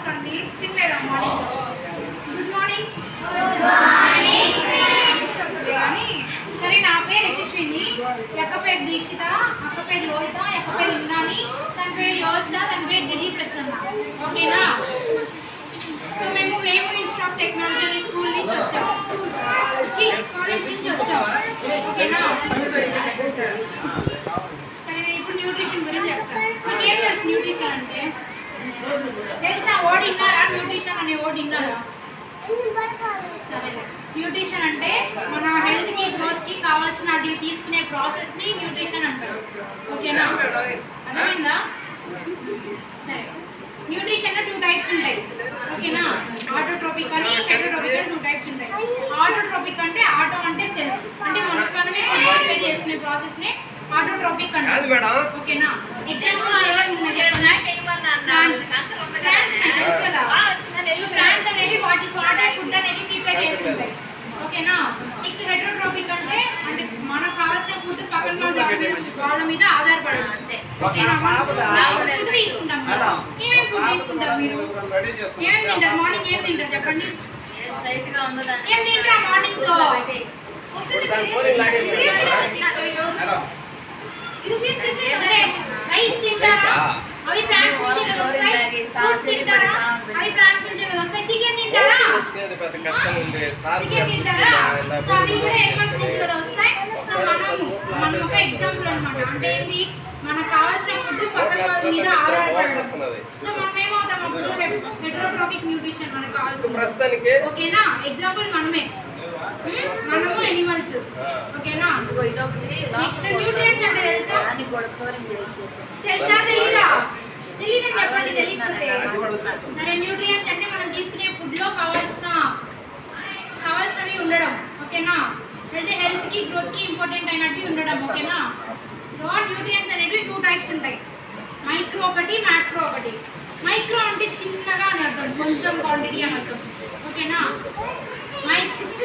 వస్తుంది తినలేదా morning? Good morning కానీ సరే. నా పేరు యశస్విని, అక్క పేరు దీక్షిత, అక్క పేరు లోహిత, అక్క పేరు ఇంద్రాణి, తన పేరు యోజిత, తన పేరు ఢిల్లీ ప్రసన్న. ఓకేనా? సో మేము వేము ఇన్స్టిట్యూట్ ఆఫ్ టెక్నాలజీ స్కూల్ నుంచి వచ్చాము, కాలేజ్ నుంచి వచ్చాము. ఓకేనా? సరే నేను ఇప్పుడు న్యూట్రిషన్ గురించి చెప్తాను. మీకు ఏం తెలుసు న్యూట్రిషన్ అంటే? తెలుసా? వర్డ్ విన్నారా? న్యూట్రిషన్ అనే వర్డ్ విన్నారా? సరే, న్యూట్రిషన్ అంటే మన హెల్త్కి గ్రోత్కి కావాల్సిన అది తీసుకునే ప్రాసెస్ని న్యూట్రిషన్ అంటారు. ఓకేనా? అర్థమైందా? సరే, న్యూట్రిషన్లో 2 టైప్స్ ఉంటాయి. ఓకేనా? ఆటోట్రోపిక్ అని హెటరోట్రోపిక్ అని 2 టైప్స్ ఉంటాయి. ఆటోట్రోపిక్ అంటే ఆటో అంటే సెల్ఫ్, అంటే మనమే ప్రిపేర్ చేసుకునే ప్రాసెస్ని ఆటోట్రోపిక్ అంటారు. ఓకేనా? ఎగ్జాంపుల్ ప్లాంట్స్ అనేవి వాటి ఫుడ్ అనేది ప్రిపేర్ చేసుకుంటాయి. ఓకేనా? నెక్స్ట్ హెటరోట్రోపిక్ అంటే మనకు కావాల్సిన ఫుడ్ పక్కన వాళ్ళ మీద ఆధారపడదు. అంతే. ఓకేనా? ఫుడ్ తీసుకుంటాం కదా, ఏమేమి ఫుడ్ తీసుకుంటారు మీరు? ఏమేమి తింటారు? మార్నింగ్ ఏం తింటారు చెప్పండి? ఏం తింటారా మార్నింగ్? సరే, రైస్ తింటారా? అవి ప్లాంట్స్ నుంచి కదా వస్తాయి. ఫ్రూట్స్ తింటారా? అవి ప్లాంట్స్ నుంచి కదా వస్తాయి. చికెన్ తింటారా? చికెన్ తింటారా? సో అవి కూడా ఎనిమల్స్ నుంచి కదా వస్తాయి. సో మనం ఒక ఎగ్జాంపుల్ అన్నమాట. అంటే ఏంటి? మనకు కావాల్సిన ఫుడ్ పక్కన వాళ్ళ మీద ఆధారపడడం. సో మనం ఏమవుతాం అప్పుడు? హెటరోట్రోపిక్ న్యూట్రిషన్ మనకు కావాల్సింది. ఓకేనా? ఎగ్జాంపుల్ మనము ఎనిమల్స్. ఓకేనా? నెక్స్ట్ న్యూట్రియంట్స్ అంటే తెలుసా? తెలీదా? తెలీదని చెప్పాలి, తెలియకపోతే. సరే, న్యూట్రియంట్స్ అంటే మనం తీసుకునే ఫుడ్లో కావాల్సినవి ఉండడం. ఓకేనా? అంటే హెల్త్కి గ్రోత్కి ఇంపార్టెంట్ అయినట్టు ఉండడం. ఓకేనా? సో న్యూట్రియంట్స్ అనేవి 2 టైప్స్ ఉంటాయి. మైక్రో ఒకటి, మ్యాక్రో ఒకటి. మైక్రో అంటే చిన్నగా అని అర్థం, కొంచెం క్వాంటిటీ అని అర్థం. ఓకేనా?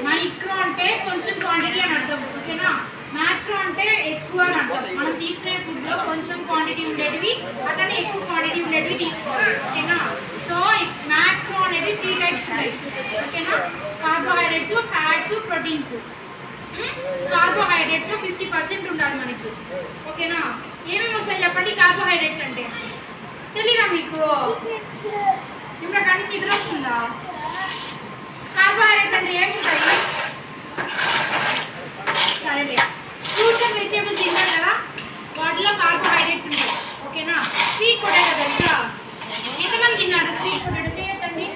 మైక్రో అంటే కొంచెం క్వాంటిటీ అని అర్థం. ఓకేనా? మ్యాక్రో అంటే ఎక్కువ అని అర్థం. మనం తీసుకునే ఫుడ్లో కొంచెం క్వాంటిటీ ఉండేటివి, అట్లనే ఎక్కువ క్వాంటిటీ ఉండేటివి తీసుకోవాలి. ఓకేనా? సో మ్యాక్రో అనేది 3 టైప్స్ ఉంటాయి. ఓకేనా? Carbohydrates, fats, proteins. కార్బోహైడ్రేట్స్లో 50% ఉండాలి మనకి. ఓకేనా? ఏమేమి వస్తాయి చెప్పండి కార్బోహైడ్రేట్స్ అంటే? తెలీదా మీకు? ఇప్పుడు కానీ నిద్ర వస్తుందా? కార్బోహైడ్రేట్స్ అంటే ఏముంటాయి? సరేలే, ఫ్రూట్స్ అండ్ వెజిటేబుల్స్ తింటారు కదా, వాటిలో కార్బోహైడ్రేట్స్ ఉంటాయి. ఓకేనా? స్వీట్ పొటాటో తెలుసా? ఎంతమంది తిన్నారు స్వీట్ పొటాటో? చేయొద్దండి.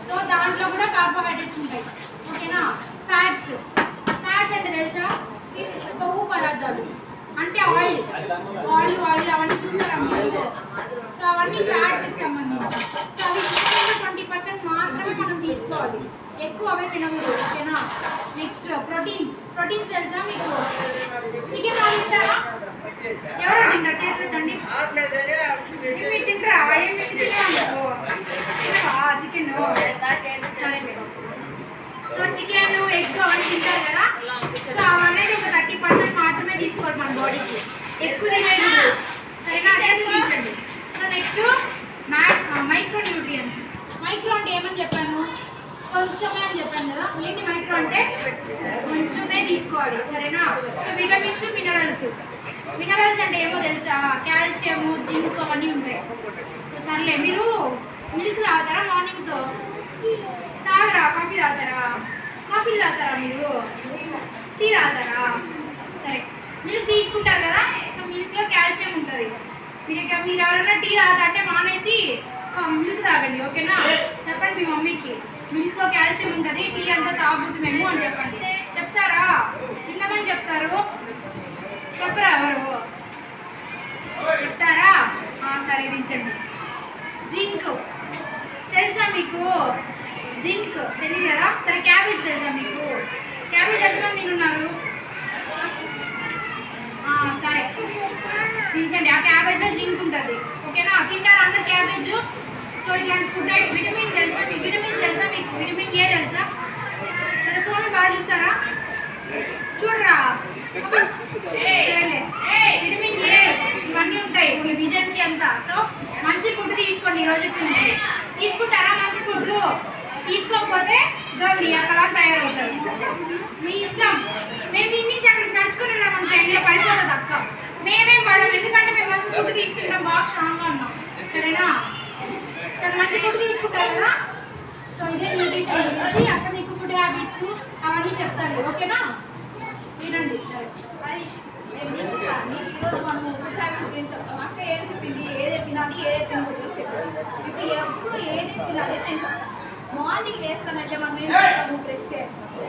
సో దాంట్లో కూడా కార్బోహైడ్రేట్స్ ఉంటాయి. ఓకేనా? ఫ్యాట్స్ అంటే తెలుసా? కొవ్వు పదార్థాలు అంటే ఆయిల్, ఆలివ్ ఆయిల్ అవన్నీ చూసారా మీరు? సో అవన్నీ ఫ్యాట్కి సంబంధించి. సో అవి 20% మాత్రమే మనం తీసుకోవాలి, ఎక్కువ అవే తినకూడదు. ఓకేనా? నెక్స్ట్ ప్రోటీన్స్ తెలుసా మీకు? చికెన్ తింటారా? ఎవరో తింటారు? చేతులు తండి. మీరు తింటారా? ఏమి తింటారా మీకు? చికెన్. సరే, సో చికెన్, ఎగ్ అవన్నీ తింటారు కదా. సో అవన్నీ ఒక 30% మాత్రమే తీసుకోవాలి మన బాడీకి, ఎక్కువ తినేది. సరేనా? అదే తీసుకోండి. So next micro nutrients. Micro అంటే ఏమని చెప్పాను? కొంచెమే అని చెప్పాను కదా. ఏంటి మైక్రో అంటే? కొంచెమే తీసుకోవాలి. సరేనా? సో విటమిన్స్, మినరల్స్ అంటే ఏమో తెలుసా? కాల్షియము, జింక్ అవన్నీ ఉంటాయి. సర్లే, మీరు మిల్క్ తాగుతారా మార్నింగ్తో? తాగరా? కాఫీ తాగుతారా? కాఫీలు తాగుతారా మీరు? టీ తాగుతారా? సరే, మిల్క్ తీసుకుంటారు కదా. సో మిల్క్లో కాల్షియం ఉంటుంది. మీరు ఎవరైనా టీ తాగుతారంటే మానేసి మిల్క్ తాగండి. ఓకేనా? చెప్పండి మీ మమ్మీకి, మిల్క్లో కాల్షియం ఉంటుంది, టీ అంతా తాగుతుంది మేము అని చెప్పండి. చెప్తారా? తిన్నమని చెప్తారు? చెప్పరా? ఎవరు చెప్తారా? సరే, దించండి. జింక్ తెలుసా మీకు? జింక్ తెలియదు కదా. సరే, క్యాబేజ్ తెలుసా మీకు? క్యాబేజ్ ఎంతమంది తిన్నారు? సరే, దించండి. ఆ క్యాబేజ్లో జింక్ ఉంటుంది. ఓకేనా? తింటారా అందరు క్యాబేజ్? సో ఇట్లాంటి ఫుడ్ విటమిన్ తెలుసా? విటమిన్స్ తెలుసా మీకు? విటమిన్ ఏ తెలుసా? సరే, ఫోన్ బాగా చూసారా? చూడరా? సరేలే, విటమిన్ ఏ ఇవన్నీ ఉంటాయి మీ విజన్కి అంతా. సో మంచి ఫుడ్ తీసుకోండి ఈ రోజు నుంచి. తీసుకుంటారా మంచి ఫుడ్? తీసుకోకపోతే గౌడి అక్కడ తయారవుతారు. మీ ఇష్టం. మేము ఇన్ని నుంచి అక్కడికి నడుచుకుని వెళ్ళామంటే ఇంట్లో పడిపోతుంది అక్క. మేమేం పడము, ఎందుకంటే మేము మంచి ఫుడ్ తీసుకుంటాం, బాగా స్ట్రాంగ్గా ఉన్నాం. సరేనా? సరే మంచి ఫుడ్ తీసుకుంటారు కదా. సో ఇదే న్యూట్రిషన్ గురించి అక్క మీకు ఫుడ్ హ్యాబిట్స్ అవన్నీ చెప్తారు. ఓకేనా? వినండి. సరే ఈరోజు మనము ఫుడ్ హ్యాబిట్స్ గురించి చెప్తాం. అక్క ఏది చెప్పింది, ఏదే తినాలి, ఏదే తినకూడదు చెప్పాలి. ఇప్పుడు ఎప్పుడు ఏది తినాలి నేను చెప్తాను. మార్నింగ్ వేస్తానంటే మనం ఏం చేస్తాము, బ్రష్ చేస్తాము.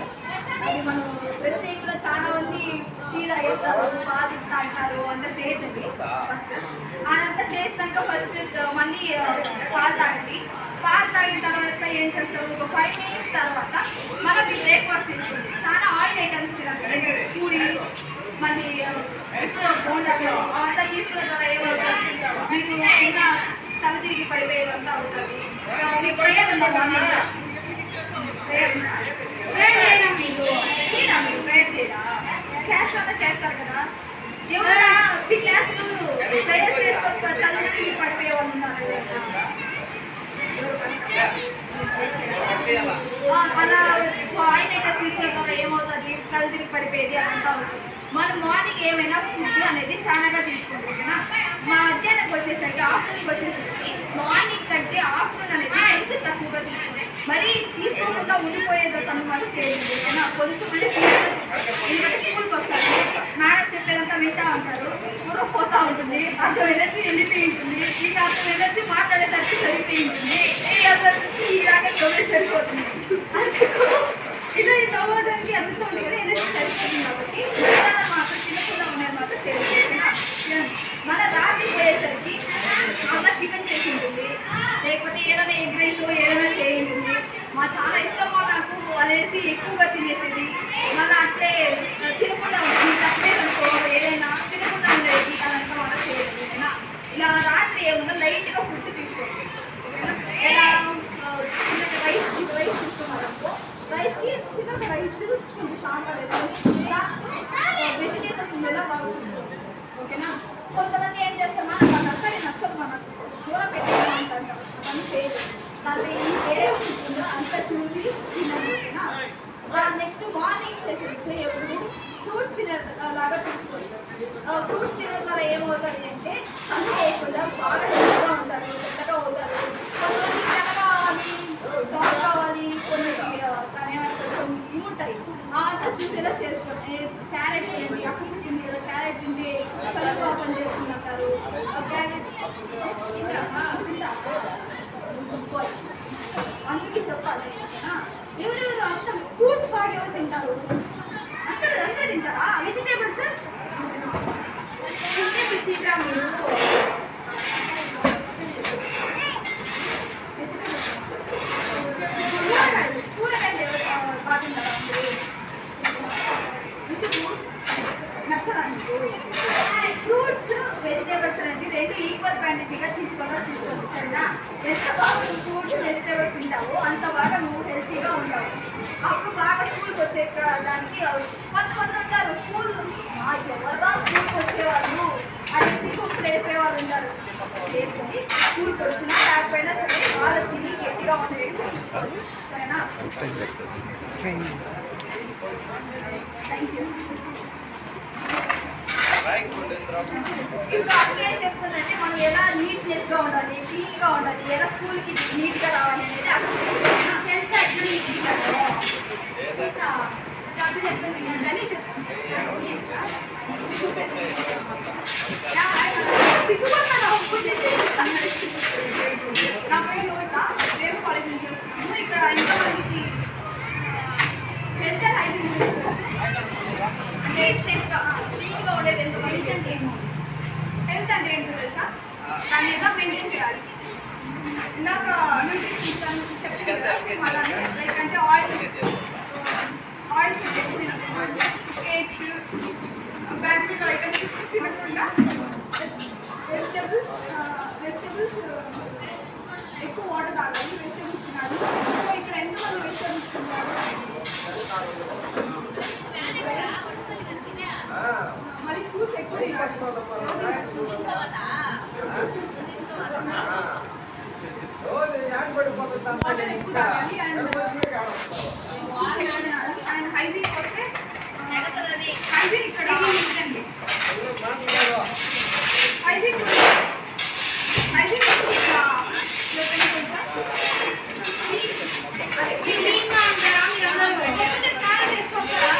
అది మనం బ్రష్ చేయకుండా చాలా మంది చీర వేస్తారు, పాలు తాగుతారు, అంతా చేయదండి. ఫస్ట్ అదంతా చేసినాక ఫస్ట్ మళ్ళీ పాలు తాగండి. పాలు తాగిన తర్వాత ఏం చేస్తారు, ఒక 5 minutes తర్వాత మనం బ్రేక్ఫాస్ట్ తీసుకుంది. చాలా ఆయిల్ ఐటమ్స్ తినాలి, పూరి, మళ్ళీ ఎక్కువ బోండాలు అవంతా తీసుకున్న ద్వారా ఏమవుతుంది, మీకు ఇంకా తల తిరిగి పడిపోయేదంతా అవుతుంది. మీకు ప్రేయర్ ఉందా? ప్రేయర్ చేయరా? మీరు ప్రేయర్ చేయరా? క్లాస్లో అంతా చేస్తారు కదా. ఎవరైనా మీ క్లాసులు ప్రేయర్ చేసుకొని తల తిరిగి పడిపోయే వాళ్ళు ఉన్నారు? అలా ఆయిల్ ఐటమ్ తీసుకున్న ద్వారా ఏమవుతుంది, తల తిరిగి పడిపోయేది అదంతా అవుతుంది. మనం మార్నింగ్ ఏమైనా ఫుడ్ అనేది చాలాగా తీసుకుంటాం కదా. మధ్యాహ్నంకి వచ్చేసరికి, ఆఫ్టర్నూన్కి వచ్చేసరికి మార్నింగ్ కంటే ఆఫ్టర్నూన్ అనేది కొంచెం తక్కువగా తీసుకుంటాం. మరి తీసుకోకుండా ఉండిపోయేదో పని మాత్రం చేయండి ఓకేనా. కొంచెం అంటే ఎందుకంటే స్కూల్కి వస్తారు, మేడం చెప్పేదంతా వింటా ఉంటారు, పూర్వం పోతూ ఉంటుంది, అర్థం ఎనర్జీ వెళ్ళిపోయి ఉంటుంది, ఇంకా అర్థం ఎనర్జీ మాట్లాడేసరికి సరిపోయి ఉంటుంది, ఈ దాకా చదివి సరిపోతుంది. ఇలా తవ్వడానికి అందుతూ ఉంది కదా, ఎనర్జీ సరిపోతుంది. కాబట్టి మాత్రం తినకుండా ఉన్నది మాత్రం చేయాలి. మన రాత్రి పోయేసరికి అమ్మ చికెన్ చేసి ఉంటుంది, లేకపోతే ఏదైనా ఎగ్ రైస్ ఏదైనా చేయి ఉంటుంది. మా చాలా ఇష్టమో నాకు అదేసి ఎక్కువగా తినేసేది. మళ్ళీ అట్లే తినకుండా ఉంటుంది, తప్పేదనుకో ఏదైనా తినకుండా ఉండేది అదంతా మనం చేయలేదు ఓకేనా. ఇలా రాత్రి ఏమన్నా లైట్గా ఫుడ్ తీసుకోండి ఓకేనా. ఎలా రైస్ తీసుకున్నారనుకో, రైస్కి చిన్న రైస్ కొంచెం సాంబార్ వేసుకొని వెజిటేబుల్స్ ఉండేలా బాగా చూసుకోండి ఓకేనా. కొంతమంది ఏం చేస్తామా, మన అక్కడి నచ్చదు, మనకు దూర పెట్టాలంటారు, పని చేయదు. దాంట్లో ఏం ఉంటుందో అంతా చూసి తినండి ఓకేనా. నెక్స్ట్ మార్నింగ్ సెషన్స్ ఎప్పుడు ఫ్రూట్స్ తినేలాగా చూసుకోండి. ఫ్రూట్స్ తినడం ద్వారా ఏమవుతుంది అంటే అన్ని లేకుండా బాగా హెల్త్గా ఉంటారు, పెద్దగా అవుతారు. కొంతమంది తెల్లగావాలి, స్టాక్ కావాలి, కొన్ని దాని కొంచెం ఇవి ఉంటాయి, అంతా చూసేలా చేసుకోండి. క్యారెట్ తినండి, అక్క చెప్పింది కదా క్యారెట్ తింటే కలుపు ఓపెన్ చేసుకుంటారు. క్యారెట్ అందుకే చెప్పాలి. ఎవరెవరు అంత ఫ్రూట్స్ బాగా ఎవరు తింటారు? అందరూ తింటారా? వెజిటేబుల్స్ తింటారా మీరు? కూరగాయలు ఎవరు బాగా తింటారా? నచ్చదా మీకు? ఫ్రూట్స్ వెజిటేబుల్స్ అనేది రెండు ఈక్వల్ క్వాంటిటీగా తీసుకోండి సరేనా. ఎంత బాగా ఫ్రూట్స్ వెజిటేబుల్స్ తింటావో అంత బాగా నువ్వు హెల్తీగా ఉంటావు. అప్పుడు బాగా స్కూల్కి వచ్చే దానికి కొంతమంది ఉంటారు, స్కూల్ ఎవర్రా స్కూల్కి వచ్చేవాళ్ళు అనేసి కుక్ లేపేవాళ్ళు ఉంటారు. లేకపోతే స్కూల్కి వచ్చినా లేకపోయినా సరే వాళ్ళు తిని గట్టిగా ఉండేది సరేనా. Thank you. ఇప్పుడు అక్క ఏం చెప్తుందంటే మనం ఎలా నీట్నెస్గా ఉండాలి, క్లీన్గా ఉండాలి, ఎలా స్కూల్కి నీట్గా రావాలి అనేది అక్కడ తెలుసా. తెలుసా అప్పుడు చెప్తుంది కానీ నా పేరు లోట, మేము కాలేజ్ నుంచి వస్తున్నాము. ఇక్కడ ఎంతమందికి హెల్త్ అండ్ హైజీన్ నీట్నెస్గా క్లీన్గా ఉండేది ఎంతమందికి అంటే ఏమో. హెల్త్ అంటే ఏంటో తెలుసా, దాన్ని ఎలా మెయింటైన్ చేయాలి. ఇందాక న్యూట్రిషన్ చెప్పింది కదా, లైక్ అంటే ఆయిల్ కేక్స్, బ్యాటరీ ఐటమ్స్ తినకుండా వెజిటబుల్స్ ఎక్కువ వాటర్ తాగాలి, వెజిటబుల్స్ తినాలి. సో ఇక్కడ ఎంతమంది వెజిటబుల్స్ తిన్నారు? మళ్ళీ ఫ్రూట్స్ ఎక్కువ తినాలి. వాటర్ ఎక్కువ తాగాలి అండ్ హైజీన్ వస్తే హైజీన్ ఇక్కడ హైజీన్ హైజీన్ క్లీన్గా ఉంటారా మీరందరూ? స్నానం చేసుకుంటారా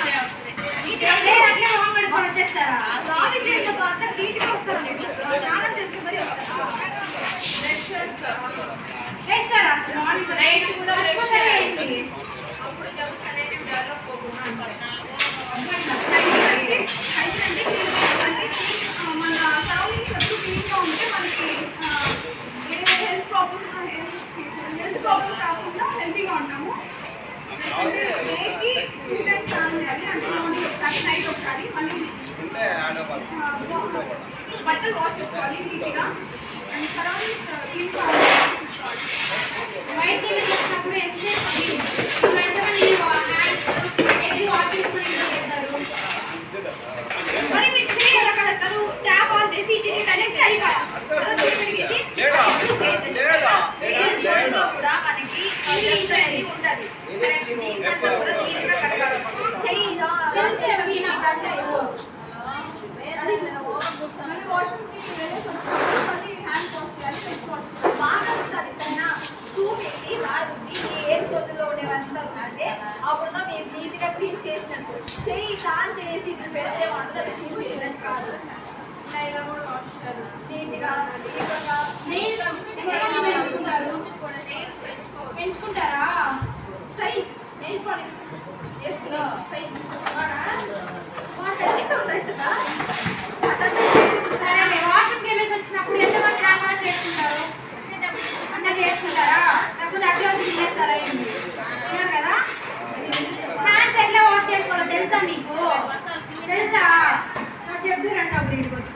అట్లే మొహం కడుక్కొని వచ్చేస్తారా? రావి చేయడం అంతా నీట్గా వస్తారండి స్నానం చేసుకుని మరీ వస్తారు వేస్తారా అసలు మార్నింగ్ నైట్ కూడా మర్చిపోతారా ఏంటి? అప్పుడు జమ్స్ అనేవి డెవలప్ పోకుండా మన సరౌండింగ్స్ ఎప్పుడు క్లీన్గా ఉంటే మనకి ఏ హెల్త్ ప్రాబ్లమ్స్ రాకుండా హెల్తీగా ఉంటాము. డేకి 2 టైమ్స్ స్నానం చేయాలి అంటే మార్నింగ్ ఒకసారి నైట్ ఒకసారి మళ్ళీ బట్టలు వాష్ చేసుకోవాలి నీట్గా అండ్ సరౌండింగ్స్ క్లీన్గా చూసుకోవాలి. బయటికి వెళ్ళి వచ్చినప్పుడు ఎంతసేపు ఎంతమంది హ్యాండ్స్ ఎగ్స్ వాష్ చేసుకుని ఇంటికి వెళ్తారు? మరి మీరు చేయాలి అక్కడ తను ట్యాప్ ఆన్ చేసి ఇంటిని కనేసి అయిపోయా కూడా మనకి అనేది ఉంటుంది దీంట్లో కూడా నీట్గా కడగాలి చెయ్యి ప్రాసెస్ వాష్రూమ్కి వెళ్ళేసి మళ్ళీ హ్యాండ్ వాష్ చేయాలి ఫేస్ వాష్ బాగా ఉంటుంది సరేనా 2 పెట్టి బాగుంది ఏం సొద్దులో ఉండేవంతా అంటే అప్పుడు మీరు నీట్గా క్లీన్ చేసినట్టు చెయ్యి తాను చేసి ఇట్లా పెడితే మాత్రం క్లీన్ చేయడానికి కాదు ఇలా కూడా వాష్ చేయాలి నీట్గా పెంచుకుంటారా? స్టైల్ నెయిల్ పాలిష్ వేసుకున్నా స్టైల్ సరే వాష్రూమ్కి వెళ్ళేసి వచ్చినప్పుడు ఎంతమంది హ్యాండ్ వాష్ చేసుకుంటారు? అంటే చేసుకుంటారా? లేకపోతే అట్లా తినేస్తారా? ఏంటి తిన్నారు కదా? హ్యాండ్స్ ఎట్లా వాష్ చేసుకోవాలో తెలుసా మీకు? తెలుసా? చెప్పారంట ఒక ఇంటికి వచ్చి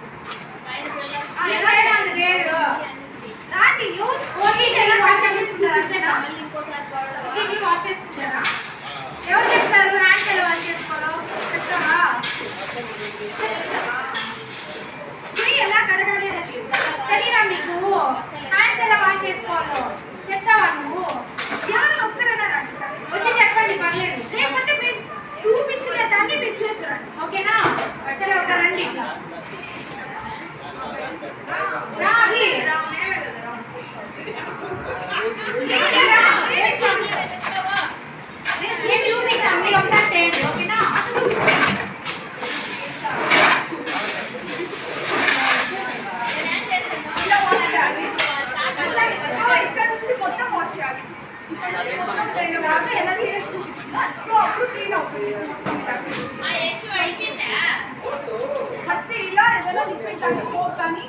ఎలా అంత వేరు రాండి ఓన్లీ వాష్ చేసుకుంటారా? అంతేనా? ఓకే వాష్ చేసుకుంటారా? ఎవరు చెప్తారు హ్యాండ్స్ ఎలా వాష్ చేసుకోవాలో? చెప్తారా? ఎలా కడగాలి తెలియదా మీకు? హ్యాండ్స్ ఎలా వాష్ చేసుకోవాలో చెప్తావా నువ్వు? ఎవరు ఒక్కరన్నారా వచ్చి చెప్పండి పర్లేదు. లేకపోతే మీరు చూపించిన దాన్ని మీరు చేద్దరండి ఓకేనా? సరే ఒక రండి ఇట్లా రాగి నేను చూపిస్తాను మీరు ఒకసారి చేయండి ఓకేనా? ఇక్కడ నుంచి మొత్తం వాష్ చేయాలి ఎలా చేసి చూపిస్తుందా సో అప్పుడు క్లీన్ అవుతుంది ఫస్ట్ ఇలా ఏదైనా లిక్విడ్ కానీ సోప్ కానీ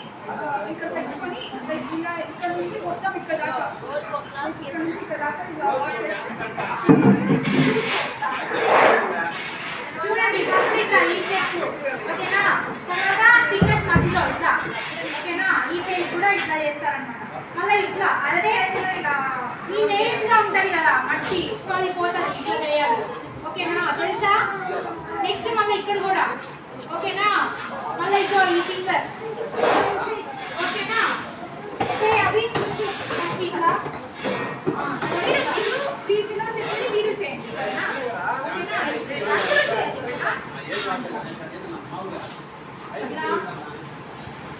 ఇక్కడ పెట్టుకొని ఇలా ఇక్కడ నుంచి మొత్తం ఇక్కడ దాకా ఇక్కడ నుంచి ఇక్కడ దాకా ఇలా వాష్ చూడండి ఫస్ట్ ఇట్లా ఈ స్టెప్ ఓకేనా? తర్వాత ఫింగర్స్ మధ్యలో ఇట్లా ఓకేనా? ఈ సైడ్ కూడా ఇట్లా చేస్తారన్నమాట. మళ్ళీ ఇట్లా అదే ఇలా ఈ నెయిల్స్ లో ఉంటది కదా మట్టి సో అది పోతుంది ఇట్లా చేయాలి ఓకేనా? తెలుసా? నెక్స్ట్ మళ్ళీ ఇక్కడ కూడా ఓకేనా? మళ్ళీ ఇదో ఈ ఫింగర్ ఓకేనా? అవి ఇట్లా వీటిలో చెప్పి మీరు చేయండి సరేనా ఓకేనా అందరూ చేయండి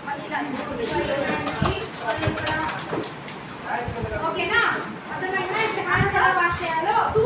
మళ్ళీ ఇలా ఓకేనా? అర్థమైందా? ఇప్పుడు హ్యాండ్స్ ఎలా వాష్ చేయాలో 2